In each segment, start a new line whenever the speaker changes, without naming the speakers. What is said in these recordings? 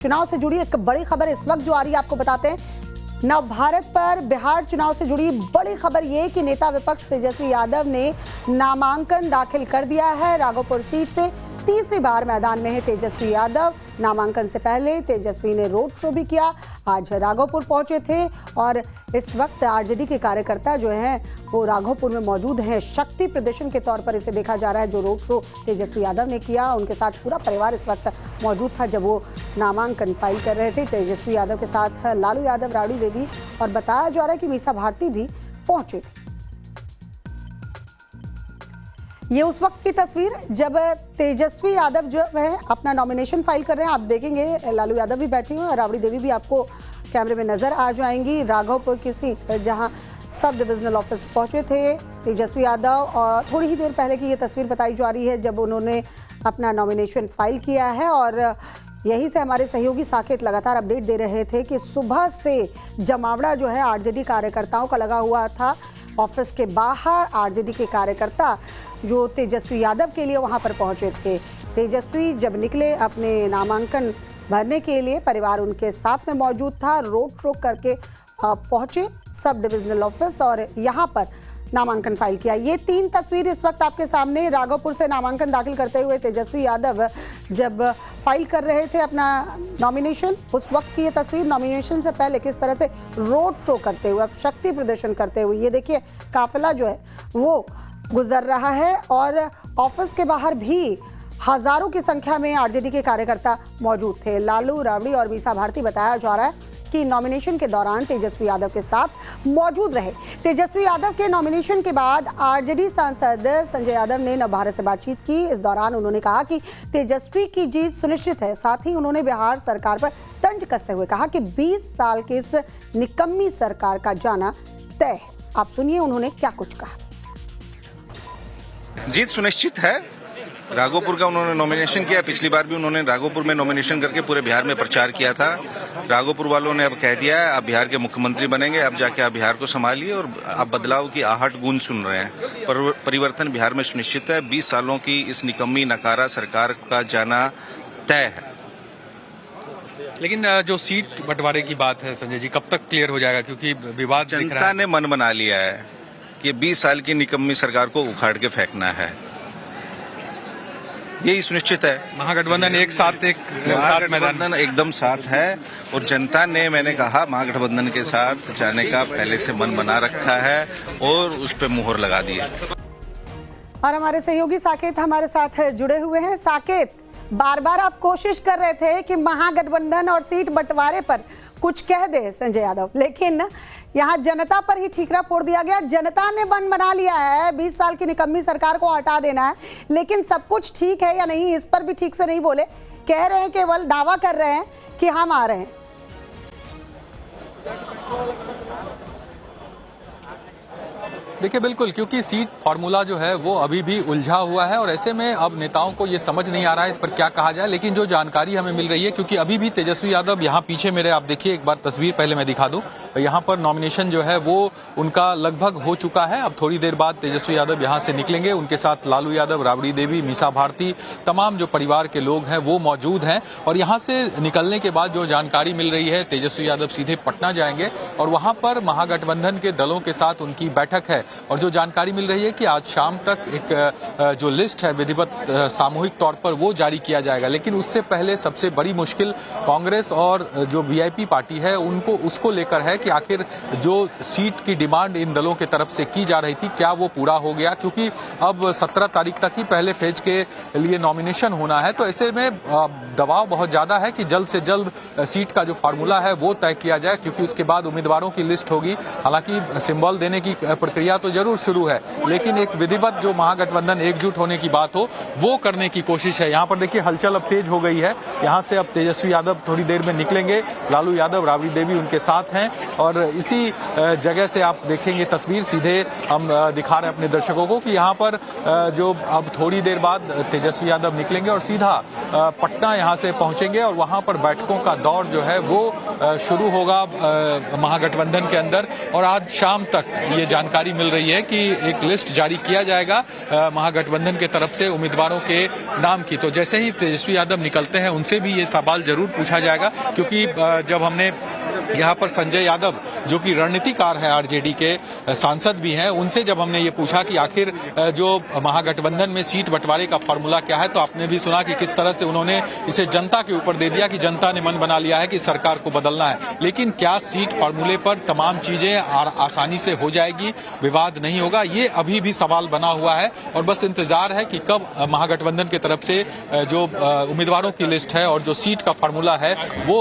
चुनाव से जुड़ी एक बड़ी खबर इस वक्त जो आ रही है आपको बताते हैं। नवभारत पर बिहार चुनाव से जुड़ी बड़ी खबर ये कि नेता विपक्ष तेजस्वी यादव ने नामांकन दाखिल कर दिया है। राघोपुर सीट से तीसरी बार मैदान में है तेजस्वी यादव। नामांकन से पहले तेजस्वी ने रोड शो भी किया। आज राघोपुर पहुंचे थे और इस वक्त आरजेडी के कार्यकर्ता जो हैं वो राघोपुर में मौजूद हैं। शक्ति प्रदर्शन के तौर पर इसे देखा जा रहा है। जो रोड शो तेजस्वी यादव ने किया, उनके साथ पूरा परिवार इस वक्त मौजूद था जब वो नामांकन फाइल कर रहे थे। तेजस्वी यादव के साथ लालू यादव, राबड़ी देवी और बताया जा रहा है कि मीसा भारती भी पहुंचे थे। ये उस वक्त की तस्वीर जब तेजस्वी यादव जो है अपना नॉमिनेशन फाइल कर रहे हैं। आप देखेंगे लालू यादव भी बैठी हुई और राबड़ी देवी भी आपको कैमरे में नजर आ जाएंगी। राघोपुर की सीट जहां सब डिविजनल ऑफिस पहुंचे थे तेजस्वी यादव, और थोड़ी ही देर पहले की ये तस्वीर बताई जा रही है जब उन्होंने अपना नॉमिनेशन फाइल किया है। और यहीं से हमारे सहयोगी साकेत लगातार अपडेट दे रहे थे कि सुबह से जमावड़ा जो है आरजेडी कार्यकर्ताओं का लगा हुआ था। ऑफिस के बाहर आरजेडी के कार्यकर्ता जो तेजस्वी यादव के लिए वहां पर पहुंचे थे। तेजस्वी जब निकले अपने नामांकन भरने के लिए, परिवार उनके साथ में मौजूद था। रोड शो करके पहुंचे सब डिविजनल ऑफिस और यहां पर नामांकन फाइल किया। ये तीन तस्वीर इस वक्त आपके सामने। राघोपुर से नामांकन दाखिल करते हुए तेजस्वी यादव जब फाइल कर रहे थे अपना नॉमिनेशन, उस वक्त की ये तस्वीर। नॉमिनेशन से पहले किस तरह से रोड शो करते हुए, अब शक्ति प्रदर्शन करते हुए, ये देखिए काफिला जो है वो गुजर रहा है। और ऑफिस के बाहर भी हजारों की संख्या में आरजेडी के कार्यकर्ता मौजूद थे। लालू, राबड़ी और मीसा भारती बताया जा रहा है कि नॉमिनेशन के दौरान तेजस्वी यादव के साथ मौजूद रहे। तेजस्वी यादव के नॉमिनेशन के बाद आरजेडी सांसद संजय यादव ने नवभारत से बातचीत की। इस दौरान उन्होंने कहा कि तेजस्वी की जीत सुनिश्चित है। साथ ही उन्होंने बिहार सरकार पर तंज कसते हुए कहा कि 20 साल की इस निकम्मी सरकार का जाना तय है। आप सुनिए उन्होंने क्या कुछ कहा।
जीत सुनिश्चित है। राघोपुर का उन्होंने नॉमिनेशन किया। पिछली बार भी उन्होंने राघोपुर में नॉमिनेशन करके पूरे बिहार में प्रचार किया था। राघोपुर वालों ने अब कह दिया है आप बिहार के मुख्यमंत्री बनेंगे, अब जाके आप बिहार को संभालिए और आप बदलाव की आहट गूंज सुन रहे हैं। परिवर्तन बिहार में सुनिश्चित है। 20 सालों की इस निकम्मी नकारा सरकार का जाना तय है।
लेकिन जो सीट बंटवारे की बात है संजय जी, कब तक क्लियर हो जाएगा? क्योंकि विवाद दिख रहा है।
जनता ने मन बना लिया है कि 20 साल की निकम्मी सरकार को उखाड़ के फेंकना है। यही सुनिश्चित है।
महागठबंधन एक साथ
महागठबंधन एकदम साथ है और जनता ने, मैंने कहा, महागठबंधन के साथ जाने का पहले से मन बना रखा है और उस पर मुहर लगा दी है।
और हमारे सहयोगी साकेत हमारे साथ जुड़े हुए हैं। साकेत, बार बार आप कोशिश कर रहे थे कि महागठबंधन और सीट बंटवारे पर कुछ कह दे संजय यादव, लेकिन यहाँ जनता पर ही ठीकरा फोड़ दिया गया। जनता ने मन बना लिया है 20 साल की निकम्मी सरकार को हटा देना है। लेकिन सब कुछ ठीक है या नहीं, इस पर भी ठीक से नहीं बोले। कह रहे हैं, केवल दावा कर रहे हैं कि हम आ रहे हैं।
देखिए बिल्कुल, क्योंकि सीट फार्मूला जो है वो अभी भी उलझा हुआ है और ऐसे में अब नेताओं को ये समझ नहीं आ रहा है इस पर क्या कहा जाए। लेकिन जो जानकारी हमें मिल रही है, क्योंकि अभी भी तेजस्वी यादव यहाँ पीछे मेरे, आप देखिए एक बार तस्वीर पहले मैं दिखा दूं, यहाँ पर नॉमिनेशन जो है वो उनका लगभग हो चुका है। अब थोड़ी देर बाद तेजस्वी यादव यहाँ से निकलेंगे। उनके साथ लालू यादव, राबड़ी देवी, मीसा भारती, तमाम जो परिवार के लोग हैं वो मौजूद हैं। और यहाँ से निकलने के बाद जो जानकारी मिल रही है, तेजस्वी यादव सीधे पटना जाएंगे और वहां पर महागठबंधन के दलों के साथ उनकी बैठक है। और जो जानकारी मिल रही है कि आज शाम तक एक जो लिस्ट है विधिवत सामूहिक तौर पर वो जारी किया जाएगा। लेकिन उससे पहले सबसे बड़ी मुश्किल कांग्रेस और जो वीआईपी पार्टी है उनको उसको लेकर है कि आखिर जो सीट की डिमांड इन दलों के तरफ से की जा रही थी क्या वो पूरा हो गया, क्योंकि अब 17 तारीख तक ही पहले फेज के लिए नॉमिनेशन होना है। तो ऐसे में दबाव बहुत ज्यादा है कि जल्द से जल्द सीट का जो फार्मूला है वो तय किया जाए, क्योंकि उसके बाद उम्मीदवारों की लिस्ट होगी। हालांकि सिंबल देने की प्रक्रिया तो जरूर शुरू है, लेकिन एक विधिवत जो महागठबंधन एकजुट होने की बात हो वो करने की कोशिश है। यहाँ पर देखिए हलचल अब तेज हो गई है। यहाँ से अब तेजस्वी यादव थोड़ी देर में निकलेंगे। लालू यादव, राबड़ी देवी उनके साथ हैं और इसी जगह से आप देखेंगे तस्वीर, सीधे हम दिखा रहे हैं अपने दर्शकों को कि यहाँ पर जो अब थोड़ी देर बाद तेजस्वी यादव निकलेंगे और सीधा पटना यहाँ से पहुंचेंगे और वहां पर बैठकों का दौर जो है वो शुरू होगा महागठबंधन के अंदर। और आज शाम तक ये जानकारी मिल मिल रही है कि एक लिस्ट जारी किया जाएगा महागठबंधन के तरफ से उम्मीदवारों के नाम की। तो जैसे ही तेजस्वी यादव निकलते हैं उनसे भी ये सवाल जरूर पूछा जाएगा, क्योंकि जब हमने यहाँ पर संजय यादव जो कि रणनीतिकार है आरजेडी के सांसद भी हैं, उनसे जब हमने ये पूछा कि आखिर जो महागठबंधन में सीट बंटवारे का फॉर्मूला क्या है, तो आपने भी सुना कि किस तरह से उन्होंने इसे जनता के ऊपर दे दिया कि जनता ने मन बना लिया है कि सरकार को बदलना है। लेकिन क्या सीट फॉर्मूले पर तमाम चीजें आसानी से हो जाएगी, विवाद नहीं होगा, ये अभी भी सवाल बना हुआ है और बस इंतजार है कि कब महागठबंधन की तरफ से जो उम्मीदवारों की लिस्ट है और जो सीट का फॉर्मूला है वो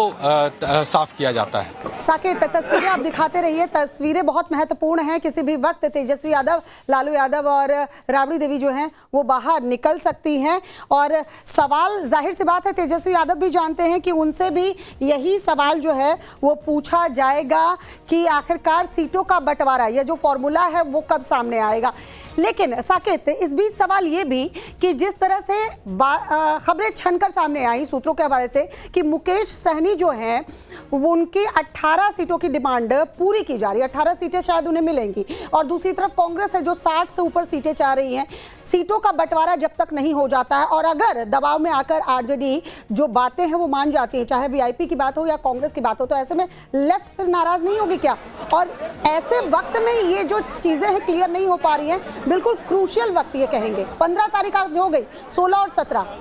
साफ किया जाता है।
साकेत, तस्वीरें आप दिखाते रहिए। तस्वीरें बहुत महत्वपूर्ण हैं। किसी भी वक्त तेजस्वी यादव, लालू यादव और राबड़ी देवी जो हैं वो बाहर निकल सकती हैं और सवाल जाहिर सी बात है तेजस्वी यादव भी जानते हैं कि उनसे भी यही सवाल जो है वो पूछा जाएगा कि आखिरकार सीटों का बंटवारा या जो फॉर्मूला है वो कब सामने आएगा। लेकिन साकेत, इस बीच सवाल ये भी कि जिस तरह से खबरें छनकर सामने आई सूत्रों के हवाले से कि मुकेश सहनी जो हैं वो उनकी 18 सीटों की डिमांड पूरी की जा रही है, 18 सीटें शायद उन्हें मिलेंगी और दूसरी तरफ कांग्रेस है जो 60 से ऊपर सीटें चाह रही हैं। सीटों का बंटवारा जब तक नहीं हो जाता है और अगर दबाव में आकर आरजेडी जो बातें हैं वो मान जाती है, चाहे वीआईपी की बात हो या कांग्रेस की बात हो, तो ऐसे में लेफ्ट फिर नाराज नहीं होगी क्या? और ऐसे वक्त में ये जो चीजें हैं क्लियर नहीं हो पा रही हैं, बिल्कुल क्रूशियल वक्त ये कहेंगे। 15 तारीख आज हो गई, 16 और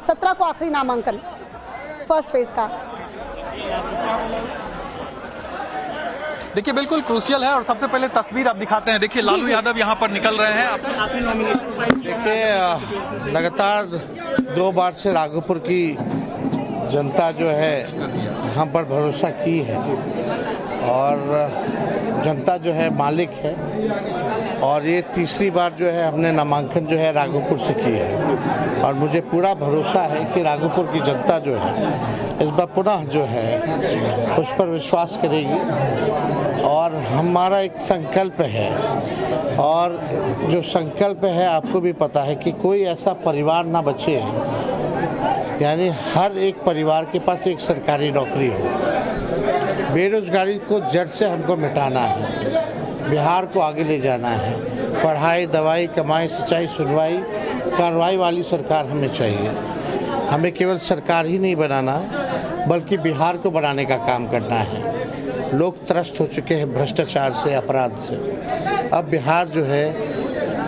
17 को आखिरी नामांकन फर्स्ट फेज का।
देखिए बिल्कुल क्रूशियल है और सबसे पहले तस्वीर आप दिखाते हैं। देखिए लालू यादव यहाँ पर निकल रहे हैं।
देखिए लगातार 2 बार से राघोपुर की जनता जो है यहाँ पर भरोसा की है और जनता जो है मालिक है और ये तीसरी बार जो है हमने नामांकन जो है राघोपुर से की है और मुझे पूरा भरोसा है कि राघोपुर की जनता जो है इस बार पुनः जो है उस पर विश्वास करेगी और हमारा एक संकल्प है और जो संकल्प है आपको भी पता है कि कोई ऐसा परिवार ना बचे, यानी हर एक परिवार के पास एक सरकारी नौकरी हो। बेरोजगारी को जड़ से हमको मिटाना है, बिहार को आगे ले जाना है। पढ़ाई, दवाई, कमाई, सिंचाई, सुनवाई, कार्रवाई वाली सरकार हमें चाहिए। हमें केवल सरकार ही नहीं बनाना बल्कि बिहार को बनाने का काम करना है। लोग त्रस्त हो चुके हैं भ्रष्टाचार से, अपराध से। अब बिहार जो है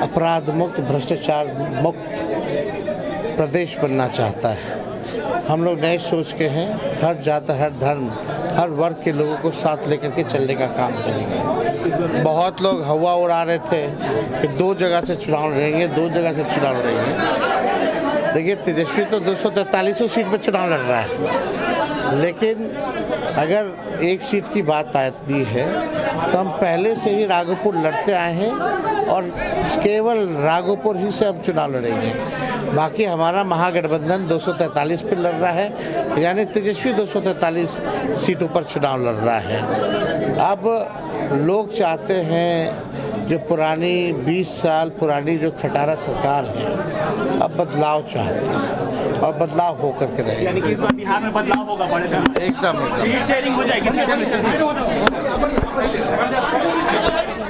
अपराध मुक्त, भ्रष्टाचार मुक्त प्रदेश बनना चाहता है। हम लोग नए सोच के हैं, हर जात, हर धर्म, हर वर्ग के लोगों को साथ लेकर के चलने का काम करेंगे। बहुत लोग हवा उड़ा रहे थे कि 2 जगह से चुनाव लड़ेंगे, 2 जगह से चुनाव लड़ेंगे। देखिए तेजस्वी तो 243 सीट पर चुनाव लड़ रहा है, लेकिन अगर एक सीट की बात आती है तो हम पहले से ही राघोपुर लड़ते आए हैं और केवल राघोपुर ही से हम चुनाव लड़ेंगे। बाकी हमारा महागठबंधन 243 पर लड़ रहा है, यानी तेजस्वी 243 सीटों पर चुनाव लड़ रहा है। अब लोग चाहते हैं जो पुरानी 20 साल पुरानी जो खटारा सरकार है अब बदलाव चाहते हैं और बदलाव होकर के रहेगा।
यानी कि इस बार बिहार में बदलाव होगा,
एकदम
शेयरिंग हो जाएगी।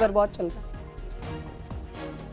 बहुत चल रहा है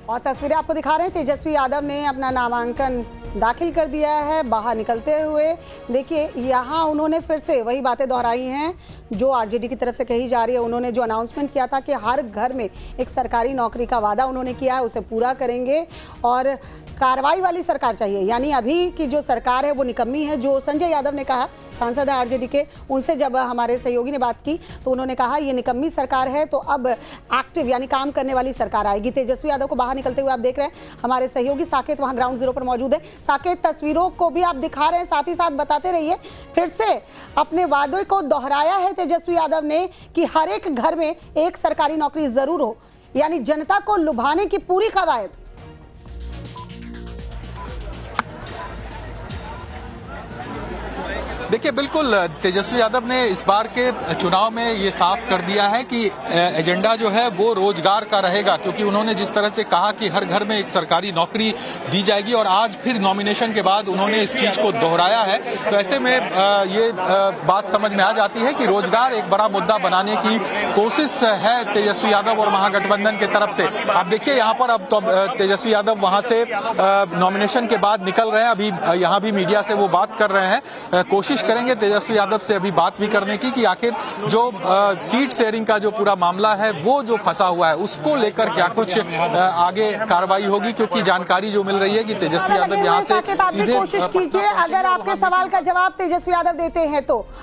और तस्वीरें आपको दिखा रहे हैं। तेजस्वी यादव ने अपना नामांकन दाखिल कर दिया है बाहर निकलते हुए। देखिए यहाँ उन्होंने फिर से वही बातें दोहराई हैं जो आरजेडी की तरफ से कही जा रही है। उन्होंने जो अनाउंसमेंट किया था कि हर घर में एक सरकारी नौकरी का वादा उन्होंने किया है, उसे पूरा करेंगे और कार्रवाई वाली सरकार चाहिए। यानी अभी की जो सरकार है वो निकम्मी है। जो संजय यादव ने कहा, सांसद है आरजेडी के, उनसे जब हमारे सहयोगी ने बात की तो उन्होंने कहा ये निकम्मी सरकार है तो अब एक्टिव यानी काम करने वाली सरकार आएगी। तेजस्वी यादव को बाहर निकलते हुए आप देख रहे हैं। हमारे सहयोगी साकेत वहाँ ग्राउंड जीरो पर मौजूद है। साकेत, तस्वीरों को भी आप दिखा रहे हैं, साथ ही साथ बताते रहिए। फिर से अपने वादे को दोहराया है तेजस्वी यादव ने कि हर एक घर में एक सरकारी नौकरी जरूर हो, यानी जनता को लुभाने की पूरी कवायद।
देखिए बिल्कुल तेजस्वी यादव ने इस बार के चुनाव में ये साफ कर दिया है कि एजेंडा जो है वो रोजगार का रहेगा, क्योंकि उन्होंने जिस तरह से कहा कि हर घर में एक सरकारी नौकरी दी जाएगी और आज फिर नॉमिनेशन के बाद उन्होंने इस चीज को दोहराया है। तो ऐसे में ये बात समझ में आ जाती है कि रोजगार एक बड़ा मुद्दा बनाने की कोशिश है तेजस्वी यादव और महागठबंधन की तरफ से। आप देखिए यहाँ पर अब तो तेजस्वी यादव वहां से नॉमिनेशन के बाद निकल रहे हैं, अभी यहाँ भी मीडिया से वो बात कर रहे हैं। कोशिश करेंगे तेजस्वी यादव से अभी बात भी करने की कि आखिर जो सीट शेयरिंग का जो पूरा मामला है वो जो फंसा हुआ है उसको लेकर क्या कुछ आगे कार्रवाई होगी, क्योंकि जानकारी जो मिल रही है कि तेजस्वी यादव यहाँ से
साकेत, आप भी कोशिश कीजिए, अगर आपके सवाल का जवाब तेजस्वी यादव देते हैं तो